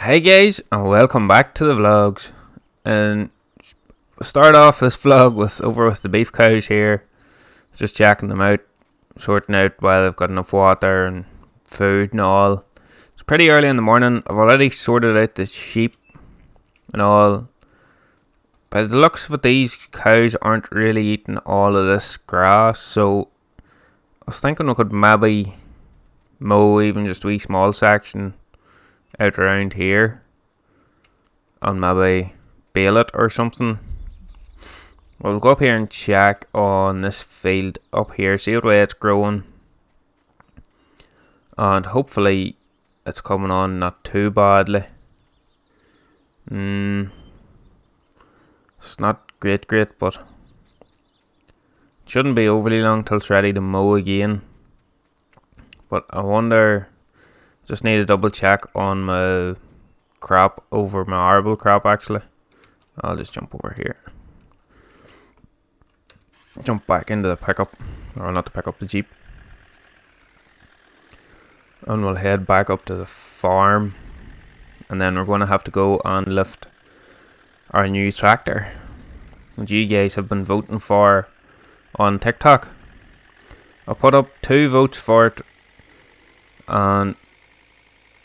Hey guys, and welcome back to the vlogs. And we'll start off this vlog with the beef cows here, just checking them out, sorting out while they've got enough water and food and all. It's pretty early in the morning. I've already sorted out the sheep and all. By the looks of it, these cows aren't really eating all of this grass, so I was thinking we could maybe mow even just a wee small section out around here and maybe bale it or something. We'll go up here and check on this field up here, see what way it's growing, and hopefully it's coming on not too badly. It's not great, but it shouldn't be overly long till it's ready to mow again. But I wonder, just need to double check on my crop over my arable crop actually. I'll just jump over here. Jump back into the pickup, or not the pickup, the Jeep. And we'll head back up to the farm. And then we're going to have to go and lift our new tractor, which you guys have been voting for on TikTok. I put up 2 votes for it, and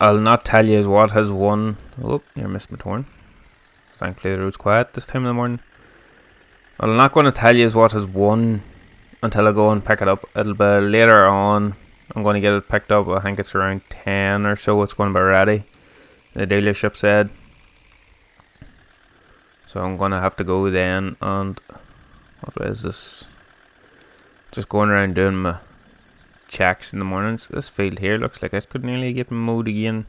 I'll not tell you what has won. Oh, you missed my turn. Thankfully the road's quiet this time of the morning. I'm not going to tell you what has won until I go and pick it up. It'll be later on. I'm going to get it picked up. I think it's around 10 or so. It's going to be ready, the dealership said. So I'm going to have to go then. And what is this? Just going around doing my checks in the mornings. This field here looks like it could nearly get mowed again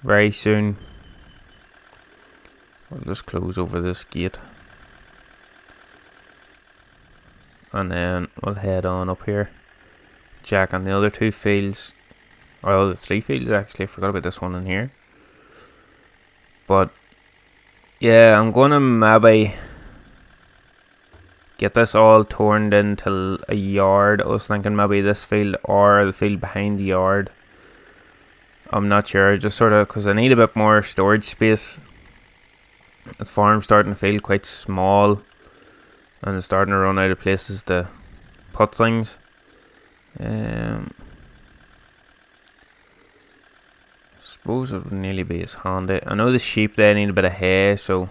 very soon. I'll just close over this gate, and then we'll head on up here, check on the other 2 fields, or the 3 fields actually. I forgot about this one in here. But yeah, I'm gonna maybe get this all turned into a yard. I was thinking maybe this field or the field behind the yard. I'm not sure, just sort of because I need a bit more storage space. The farm's starting to feel quite small, and it's starting to run out of places to put things. Suppose it would nearly be as handy. I know the sheep, they need a bit of hay, so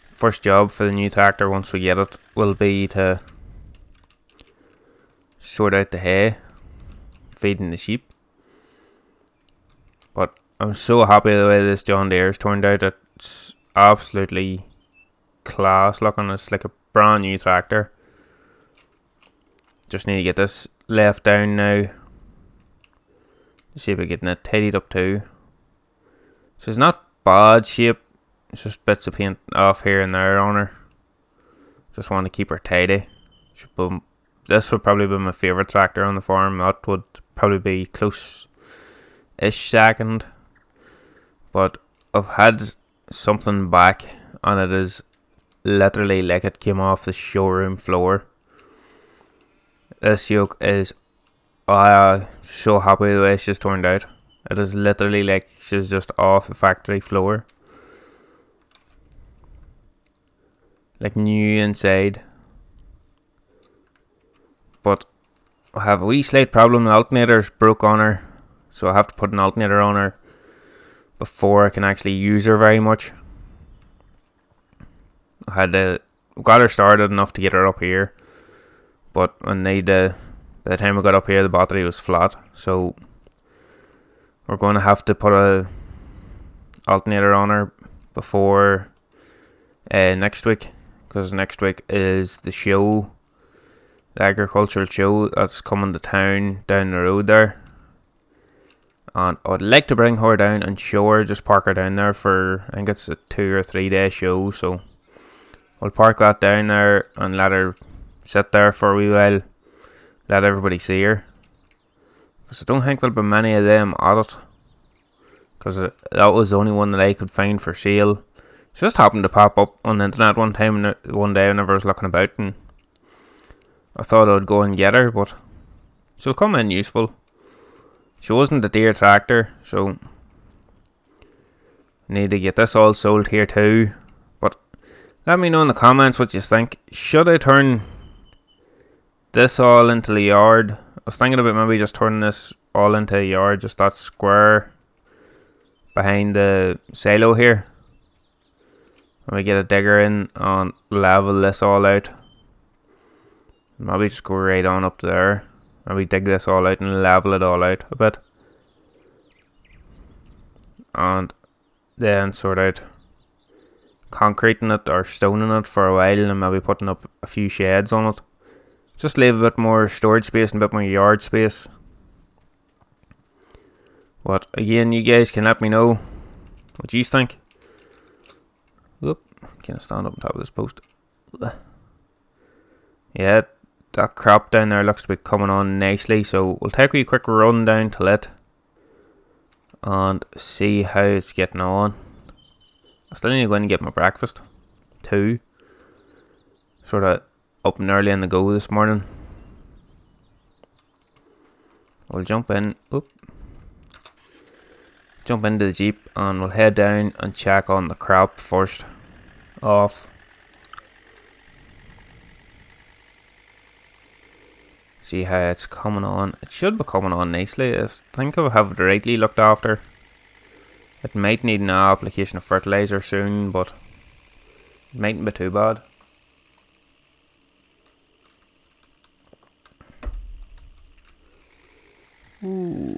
first job for the new tractor once we get it will be to sort out the hay, feeding the sheep. But I'm so happy the way this John Deere's turned out. It's absolutely class looking. It's like a brand new tractor. Just need to get this left down now. See if we're getting it tidied up too. So it's not bad shape. It's just bits of paint off here and there on her. Just want to keep her tidy. This would probably be my favourite tractor on the farm. That would probably be close-ish second. But I've had something back, and it is literally like it came off the showroom floor. This yoke is so happy the way she's turned out. It is literally like she's just off the factory floor, like new inside. But I have a wee slight problem. The alternator's broke on her, so I have to put an alternator on her before I can actually use her very much. I had got her started enough to get her up here, but by the time I got up here, the battery was flat, so we're going to have to put a alternator on her before next week, because next week is the show, the agricultural show that's coming to town down the road there. And I would like to bring her down and show her, just park her down there for, I think it's a 2 or 3 day show, so we'll park that down there and let her sit there for a wee while, let everybody see her, because I don't think there'll be many of them at it, because that was the only one that I could find for sale. It just happened to pop up on the internet one day whenever I was looking about, and I thought I would go and get her, but she'll come in useful. She wasn't a Deere tractor, so Need to get this all sold here too. But let me know in the comments what you think. Should I turn this all into the yard? I was thinking about maybe just turning this all into a yard, just that square behind the silo here. Let me get a digger in and level this all out. Maybe just go right on up there. Maybe dig this all out and level it all out a bit. And then sort out concreting it or stoning it for a while, and maybe putting up a few sheds on it. Just leave a bit more storage space and a bit more yard space. But again, you guys can let me know what you think. Whoop, can I stand up on top of this post? Yeah, that crop down there looks to be coming on nicely, so we'll take a quick run down to it and see how it's getting on. I still need to go in and get my breakfast too. Sort of up and early on the go this morning. We'll jump in. Oop. Jump into the Jeep and we'll head down and check on the crop first off. See how it's coming on. It should be coming on nicely. I think if I have it rightly looked after. It might need an application of fertilizer soon, but it mightn't be too bad. Ooh.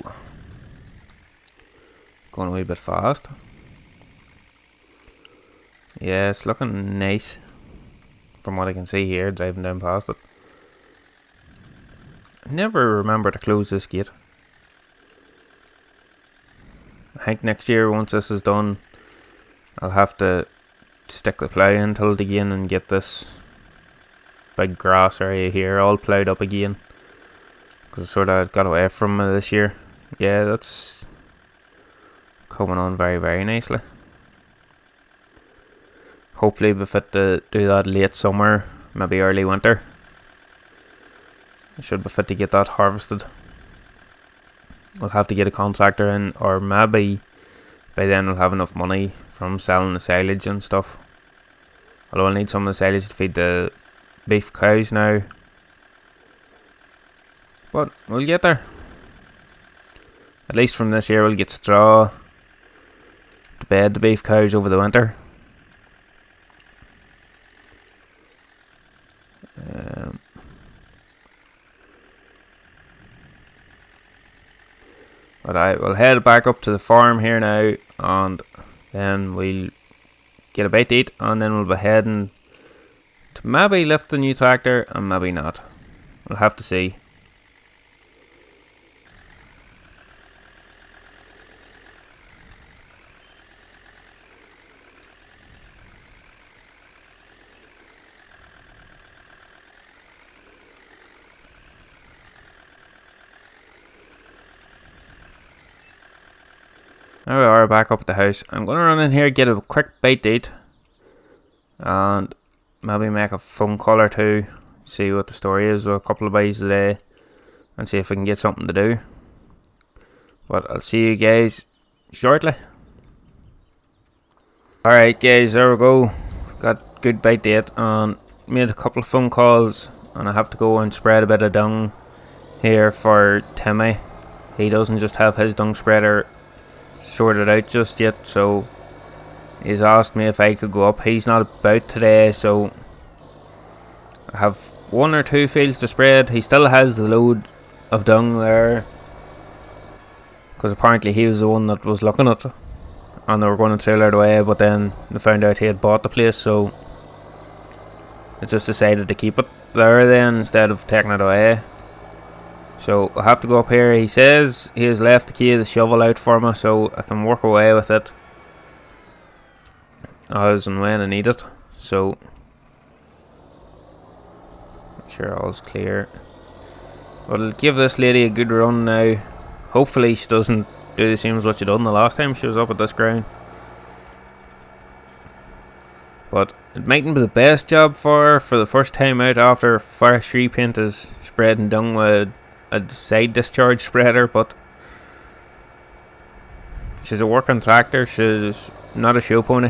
Going a wee bit fast. Yeah, it's looking nice from what I can see here, driving down past it. I never remember to close this gate. I think next year, once this is done, I'll have to stick the plough into it again and get this big grass area here all ploughed up again. Because I sort of got away from it this year. Yeah, that's coming on very, very nicely. Hopefully be fit to do that late summer, maybe early winter. I should be fit to get that harvested. We'll have to get a contractor in, or maybe by then we'll have enough money from selling the silage and stuff. Although I'll need some of the silage to feed the beef cows now. But we'll get there. At least from this year we'll get straw to bed the beef cows over the winter. But I will head back up to the farm here now, and then we'll get a bite to eat, and then we'll be heading to maybe lift the new tractor and maybe not. We'll have to see. Now we are back up at the house. I'm going to run in here, get a quick bite to eat, and maybe make a phone call or two, see what the story is with a couple of buys today, and see if we can get something to do. But I'll see you guys shortly. Alright guys, there we go. Got good bite to eat and made a couple of phone calls, and I have to go and spread a bit of dung here for Timmy. He doesn't just have his dung spreader sorted out just yet, so he's asked me if I could go up. He's not about today, so I have 1 or 2 fields to spread. He still has the load of dung there, because apparently he was the one that was looking at it, and they were going to trailer it away, but then they found out he had bought the place, so they just decided to keep it there then instead of taking it away. So I'll have to go up here. He says he has left the key of the shovel out for me, so I can work away with it as and when I need it. So make sure all's clear. But I'll give this lady a good run now. Hopefully she doesn't do the same as what she done the last time she was up at this ground. But it mightn't be the best job for her for the first time out after fresh repaint is spreading dung with a side discharge spreader, but She's a working tractor. She's not a show pony.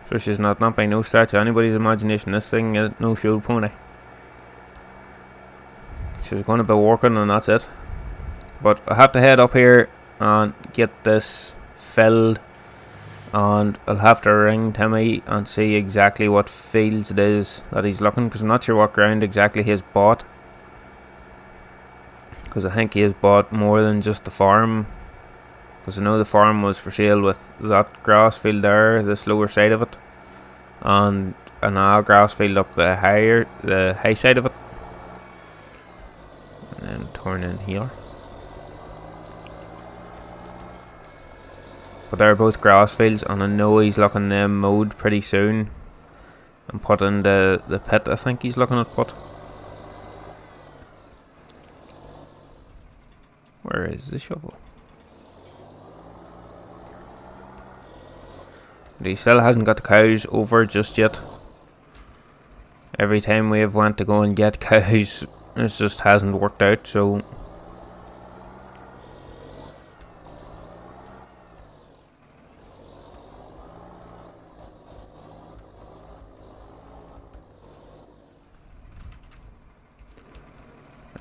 So she's not by no stretch of anybody's imagination. This thing is no show pony. She's going to be working and that's it. But I have to head up here and get this filled. And I'll have to ring Timmy and see exactly what fields it is that he's looking. Because I'm not sure what ground exactly he's bought. Because I think he has bought more than just the farm. Because I know the farm was for sale with that grass field there, this lower side of it. And another grass field up the high side of it. And then turn in here. But they're both grass fields, and I know he's looking them mowed pretty soon. And put in the pit, I think he's looking at put. Where is the shovel? But he still hasn't got the cows over just yet. Every time we have went to go and get cows, it just hasn't worked out, so...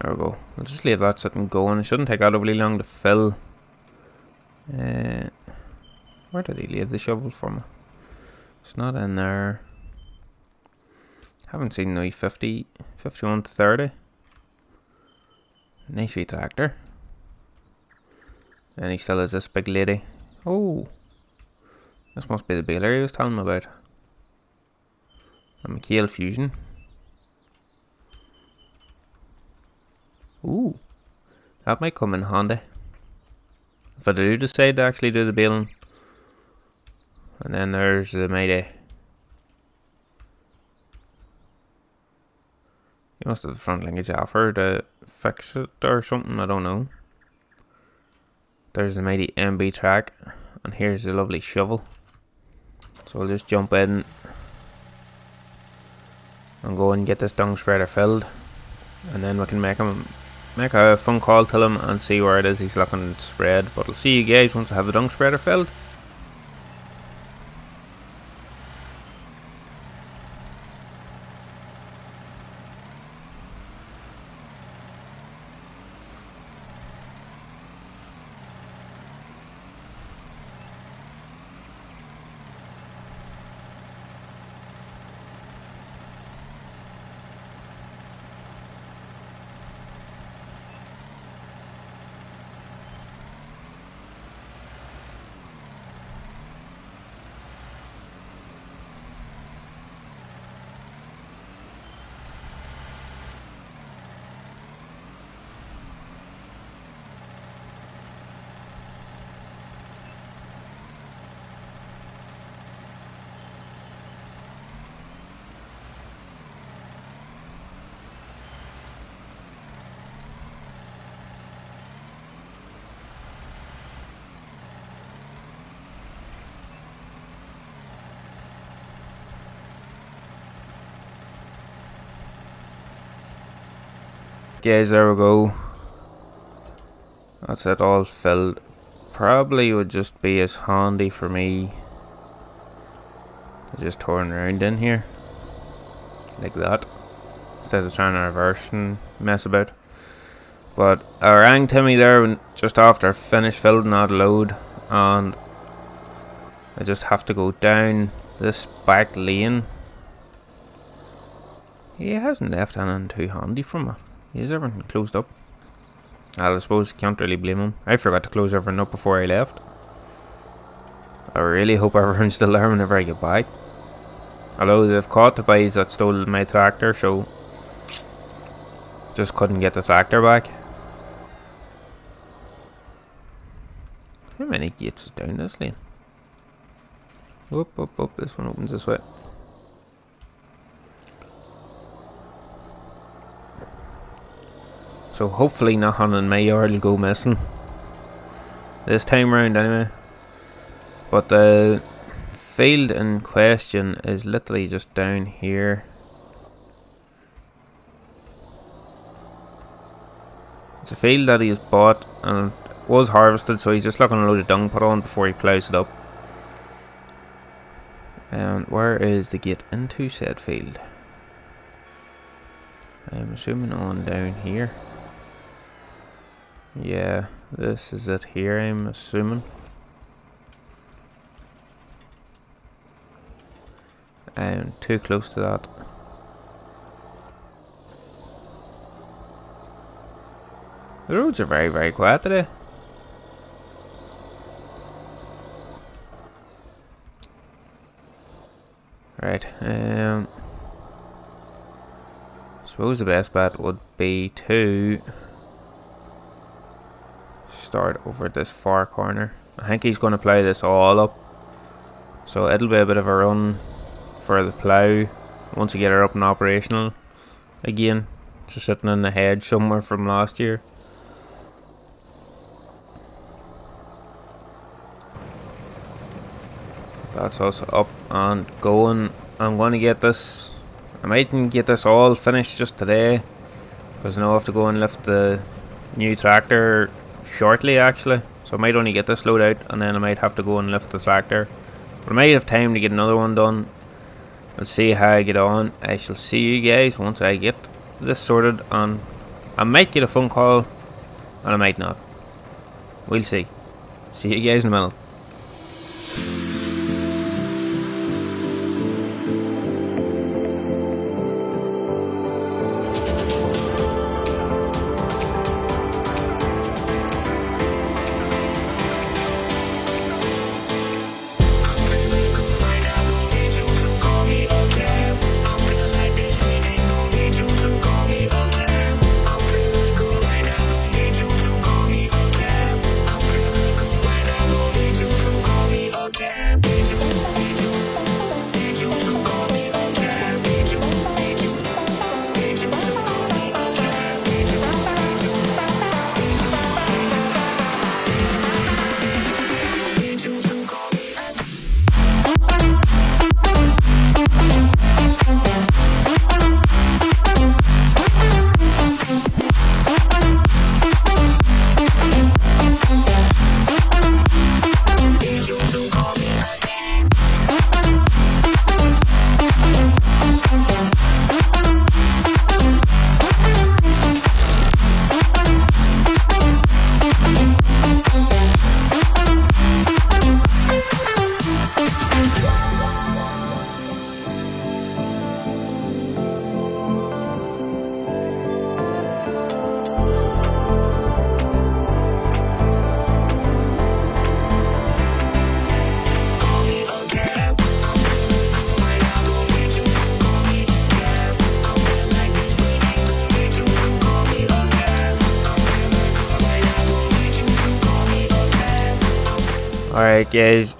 There we go. I'll just leave that sitting going. It shouldn't take that overly long to fill. Where did he leave the shovel from? It's not in there. Haven't seen the 50, 51 to 30. Nice wee tractor. And he still has this big lady. Oh, this must be the baler he was telling me about. A McHale Fusion. Ooh, that might come in handy if I do decide to actually do the baling. And then there's the mighty. He must have the front linkage offer to fix it or something, I don't know. There's the mighty MB track, and here's the lovely shovel. So I'll just jump in and go and get this dung spreader filled, and then we can make a phone call to him and see where it is he's looking to spread. But I'll see you guys once I have the dung spreader filled. Guys, there we go. That's it all filled. Probably would just be as handy for me to just turn around in here like that instead of trying to reverse and mess about. But I rang Timmy there just after I finished filling that load, and I just have to go down this back lane. He hasn't left anything too handy from me. He has everything closed up. I suppose you can't really blame him. I forgot to close everything up before I left. I really hope everyone's still there whenever I get back. Although they've caught the boys that stole my tractor, so just couldn't get the tractor back. How many gates is down this lane? Up, this one opens this way. So hopefully nothing in my yard will go missing this time round anyway. But the field in question is literally just down here. It's a field that he's bought and was harvested, so he's just looking a load of dung put on before he ploughs it up. And where is the gate into said field? I'm assuming on down here. Yeah, this is it here, I'm assuming. I'm too close to that. The roads are very, very quiet today. Right, I suppose the best bet would be to start over at this far corner. I think he's going to plough this all up, so it'll be a bit of a run for the plough once you get her up and operational again. Just sitting in the hedge somewhere from last year. That's us up and going. I'm going to get this. I mightn't get this all finished just today, because now I have to go and lift the new tractor shortly actually. So I might only get this load out and then I might have to go and lift the tractor. But I might have time to get another one done. We'll see how I get on. I shall see you guys once I get this sorted, and I might get a phone call and I might not. We'll see. See you guys in a minute. Alright guys,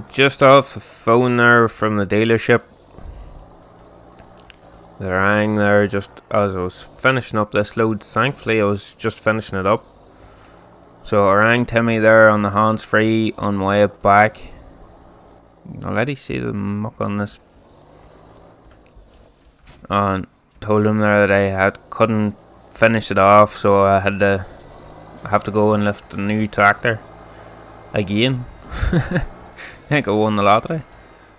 just off the phone there from the dealership. They rang there just as I was finishing up this load. Thankfully I was just finishing it up. So I rang Timmy there on the hands free on my way back. I'll let you see the muck on this. And told him there that I couldn't finish it off, so I have to go and lift the new tractor again. I think I won the lottery.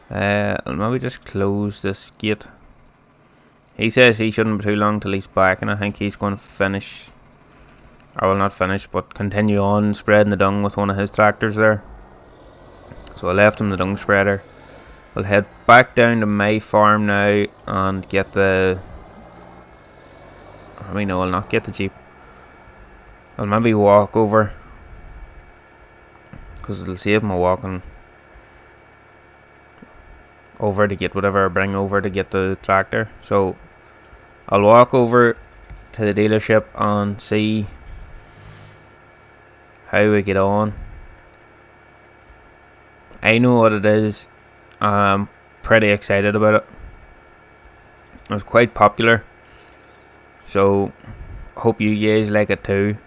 I'll maybe just close this gate. He says he shouldn't be too long till he's back, and I think he's going to finish. I will not finish, but continue on spreading the dung with one of his tractors there. So I left him the dung spreader. We'll head back down to my farm now and get the... I mean, no, I'll not get the Jeep. I'll maybe walk over, because it'll save me walking over to get whatever I bring over to get the tractor. So I'll walk over to the dealership and see how we get on. I know what it is. I'm pretty excited about it. It was quite popular, so hope you guys like it too.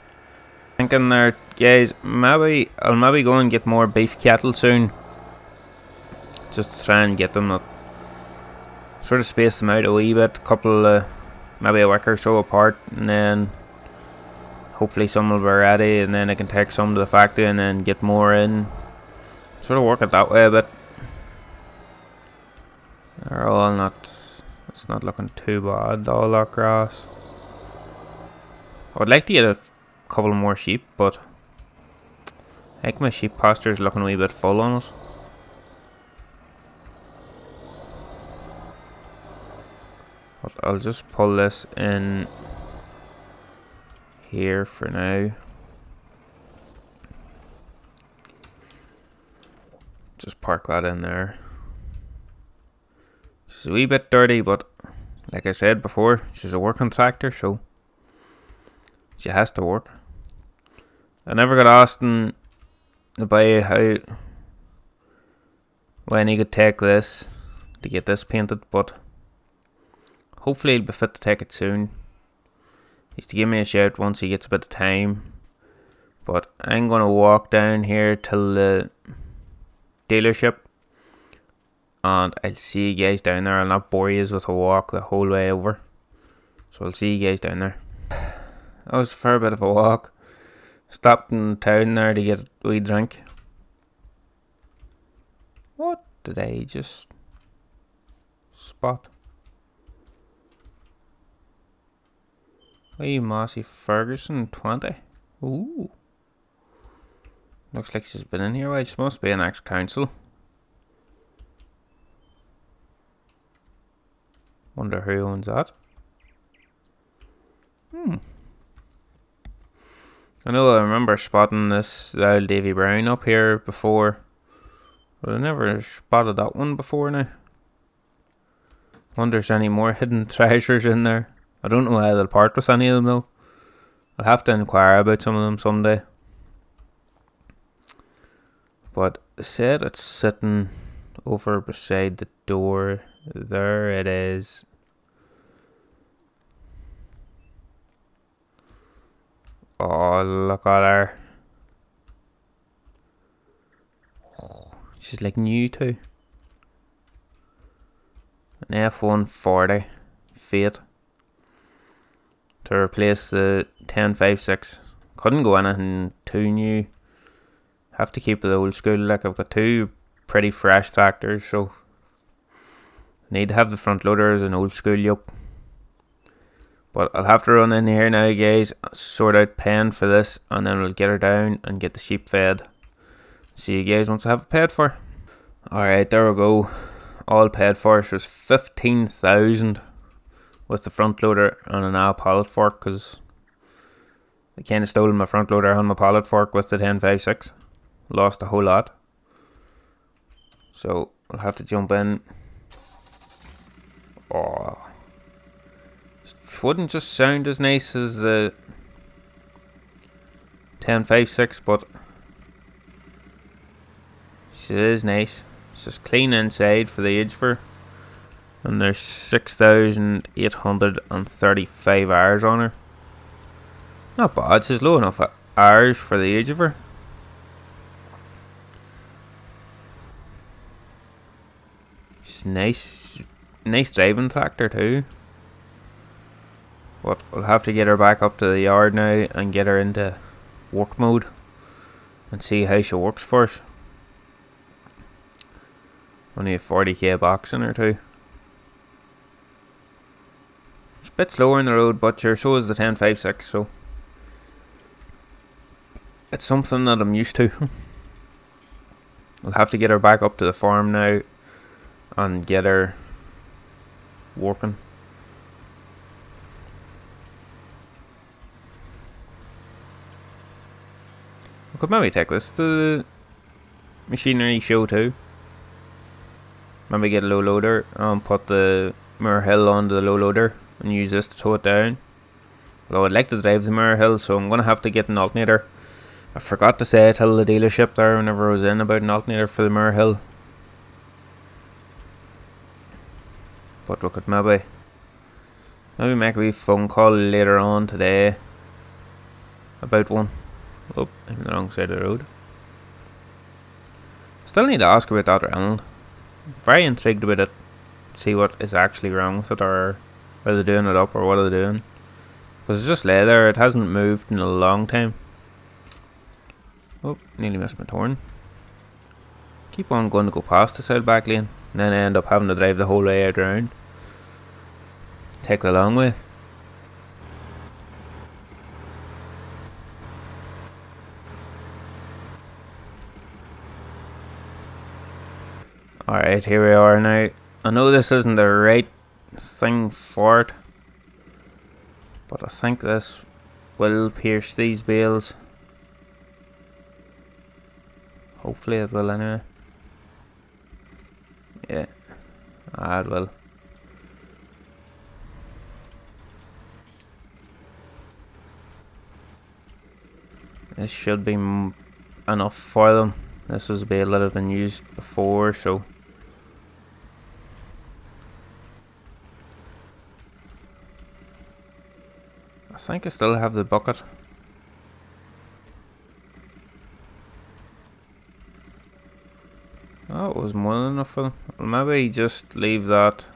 Thinking there, guys, I'll maybe go and get more beef cattle soon, just to try and get them up, sort of space them out a wee bit, maybe a week or so apart, and then hopefully some will be ready, and then I can take some to the factory and then get more in. Sort of work it that way a bit. They're all not. It's not looking too bad, all that grass. I would like to get a couple more sheep, but I think my sheep pasture is looking a wee bit full on it. But I'll just pull this in here for now. Just park that in there. She's a wee bit dirty, but like I said before, she's a working tractor, so she has to work. I never got asked about how when he could take this to get this painted, but hopefully he'll be fit to take it soon. He's to give me a shout once he gets a bit of time. But I'm going to walk down here till the dealership, and I'll see you guys down there. I'll not bore you with a walk the whole way over, so I'll see you guys down there. That was a fair bit of a walk. Stopped in town there to get a wee drink. What did I just spot? Wee Mossy Ferguson 20. Ooh. Looks like she's been in here a while. She must be an ex-council. Wonder who owns that. I know I remember spotting this old Davy Brown up here before, but I never spotted that one before now. Wonder if there's any more hidden treasures in there. I don't know how they'll part with any of them though. I'll have to inquire about some of them someday. But I said it's sitting over beside the door. There it is. Oh, look at her. Oh, she's like new too. An F-140 Fiat to replace the 1056. Couldn't go anything too new. Have to keep it old school. Like, I've got two pretty fresh tractors, so need to have the front loader as an old school yup. But I'll have to run in here now, guys, sort out pen for this, and then we'll get her down and get the sheep fed. See you guys once I have it paid for. Alright, there we go. All paid for. So it's 15,000 with the front loader and an A pallet fork, because I kind of stole my front loader and my pallet fork with the 1056. Lost a whole lot. So I'll have to jump in. Oh, it wouldn't just sound as nice as the 1056, but she is nice. It's just clean inside for the age for her. And there's 6,835 hours on her. Not bad, she's low enough hours for the age of her. She's nice driving tractor too. But we'll have to get her back up to the yard now and get her into work mode and see how she works for us. Only a 40k box in her too. It's a bit slower in the road, but sure, so is the 1056, so it's something that I'm used to. We'll have to get her back up to the farm now and get her working. We could maybe take this to the machinery show too. Maybe get a low loader and put the Mirror Hill onto the low loader and use this to tow it down. Although I'd like to drive the Mirror Hill, so I'm going to have to get an alternator. I forgot to say it till the dealership there whenever I was in about an alternator for the Mirror Hill. But we could maybe make a wee phone call later on today about one. Oh, I'm on the wrong side of the road. Still need to ask about that around. Very intrigued about it. See what is actually wrong with it, or are they doing it up, or what are they doing? Because it's just lay there. It hasn't moved in a long time. Oh, nearly missed my turn. Keep on going to go past the side back lane. And then I end up having to drive the whole way out around. Take the long way. Alright, here we are now. I know this isn't the right thing for it, but I think this will pierce these bales. Hopefully it will anyway. Yeah, it will. This should be enough for them. This was a bale that had been used before, so I think I still have the bucket. Oh, it was more than enough for them. I'll maybe just leave that.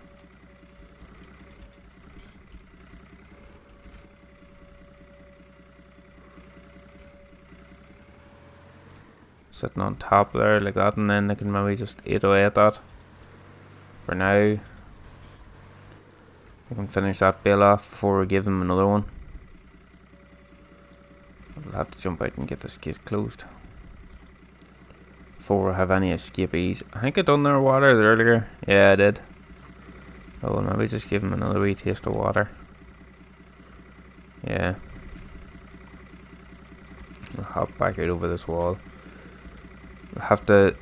Sitting on top there like that, and then they can maybe just eat away at that. For now, I can finish that bale off before we give them another one. I'll have to jump out and get this gate closed before we have any escapees. I think I done their water earlier. Yeah, I did. Oh, well, maybe just give them another wee taste of water. Yeah. I'll hop back out over this wall. We'll have to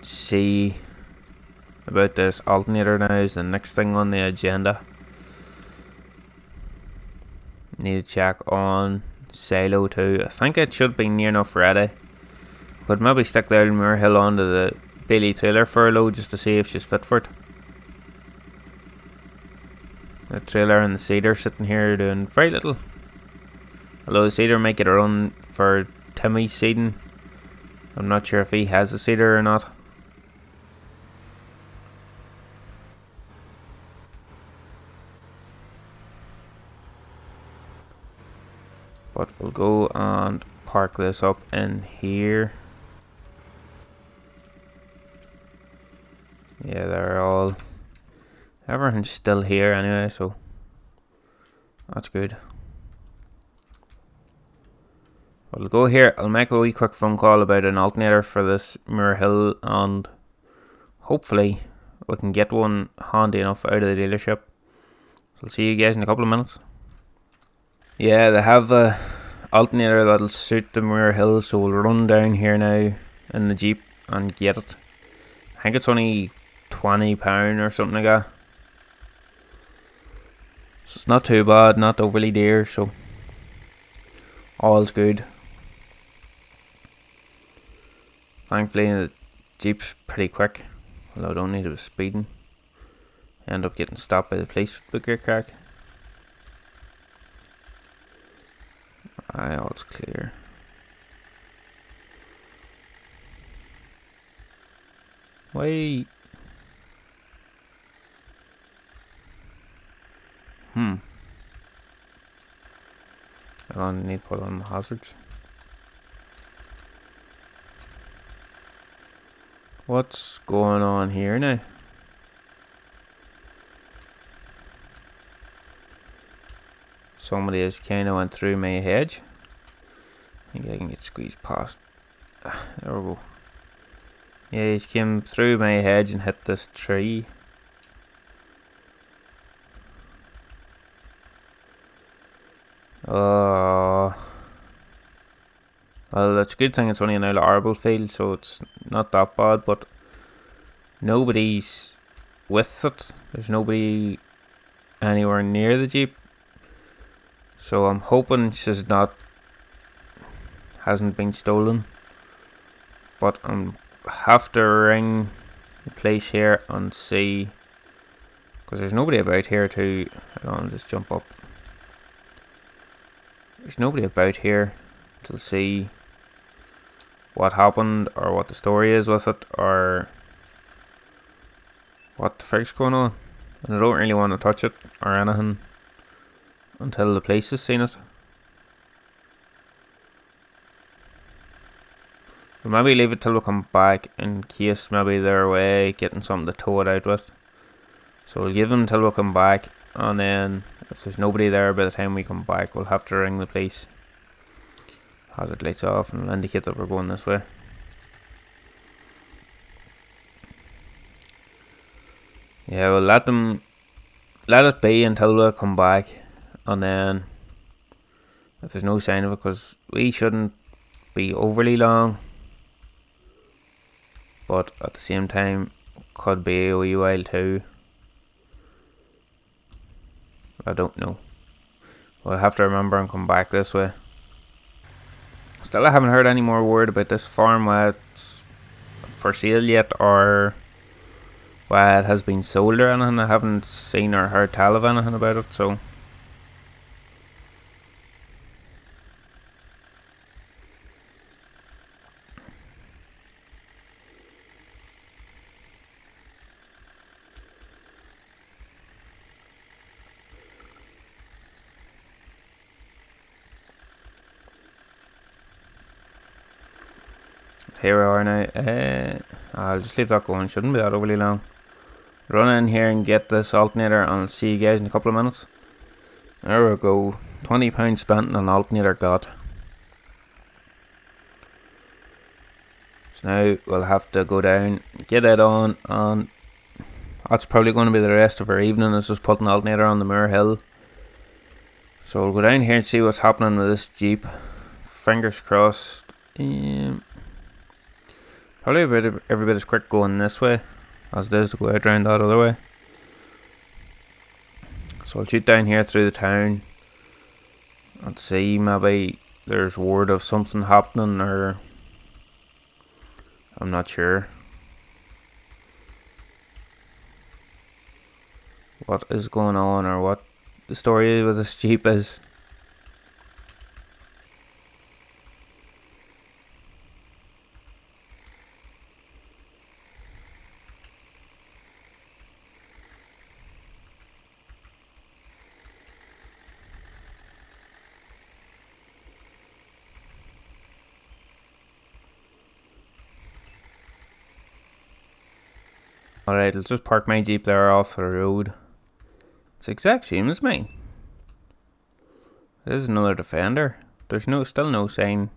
see about this alternator now. Is the next thing on the agenda. Need to check on silo too. I think it should be near enough ready. Could maybe stick the Muir Hill onto the Bailey trailer for a load just to see if she's fit for it. The trailer and the seeder sitting here doing very little. Although the seeder might get a run for Timmy's seeding. I'm not sure if he has a seeder or not. But we'll go and park this up in here. Yeah, they're all... everything's still here anyway, so that's good. We'll go here. I'll make a wee quick phone call about an alternator for this Muir Hill, and hopefully we can get one handy enough out of the dealership. So I'll see you guys in a couple of minutes. Yeah, they have a alternator that'll suit the Muir Hill, so we'll run down here now in the Jeep and get it. I think it's only £20 or something like that. So it's not too bad, not overly dear, so all's good. Thankfully the Jeep's pretty quick, although I don't need it with speeding. I end up getting stopped by the police with the crack. Aye, all's clear. Wait. I don't need to put on the hazards. What's going on here now? Somebody has kind of went through my hedge. I think I can get squeezed past. There we go. Yeah, he's came through my hedge and hit this tree. Well, it's a good thing it's only an arable field, so it's not that bad, but nobody's with it. There's nobody anywhere near the Jeep. So I'm hoping she's hasn't been stolen. But I have to ring the place here and see, because there's nobody about here to... I'll just jump up. There's nobody about here to see what happened or what the story is with it or what the frick's going on. And I don't really want to touch it or anything until the police has seen it. We'll maybe leave it till we come back in case maybe they're away getting something to tow it out with. So we'll give them till we come back, and then if there's nobody there by the time we come back, we'll have to ring the police. Hazard lights off and we'll indicate that we're going this way. Yeah, we'll let it be until we come back, and then if there's no sign of it, because we shouldn't be overly long, but at the same time could be a wee while too. I don't know. We'll have to remember and come back this way. Still, I haven't heard any more word about this farm, whether it's for sale yet or why it has been sold or anything. I haven't seen or heard tell of anything about it, so here we are now. I'll just leave that going, shouldn't be that overly long. Run in here and get this alternator, and I'll see you guys in a couple of minutes. There we go, £20 spent and an alternator got. So now we'll have to go down, get it on, and that's probably going to be the rest of our evening, is just putting the alternator on the Moor Hill. So we'll go down here and see what's happening with this Jeep. Fingers crossed. Probably every bit as quick going this way as it is to go out round that other way. So I'll shoot down here through the town and see maybe there's word of something happening, or I'm not sure what is going on or what the story with this Jeep is. Alright, I'll just park my Jeep there off the road. It's the exact same as mine. This is another Defender. There's still no sign.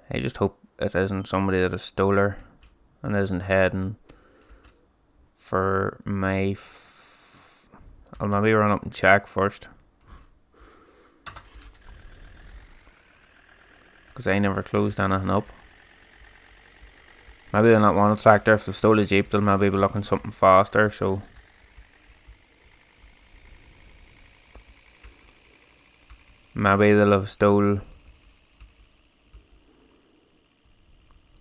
I just hope it isn't somebody that has stole her and isn't heading for my... I'll maybe run up and check first, because I never closed anything up. Maybe they'll not want a tractor. If they stole a Jeep, they'll maybe be looking something faster, so maybe they'll have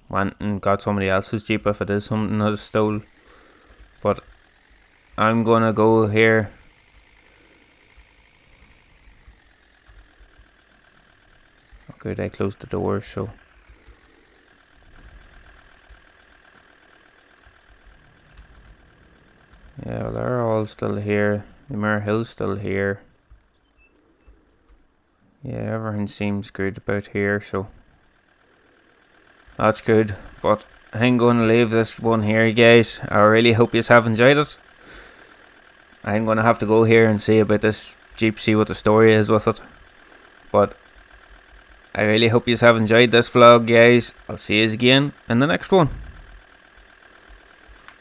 went and got somebody else's Jeep if it is something that is stole. But I'm gonna go here. Okay, they closed the door, so yeah, well, they're all still here. The Moor Hill's still here. Yeah, everything seems good about here, so that's good. But I'm going to leave this one here, guys. I really hope you have enjoyed it. I'm going to have to go here and see about this Jeep, see what the story is with it. But I really hope you have enjoyed this vlog, guys. I'll see you again in the next one.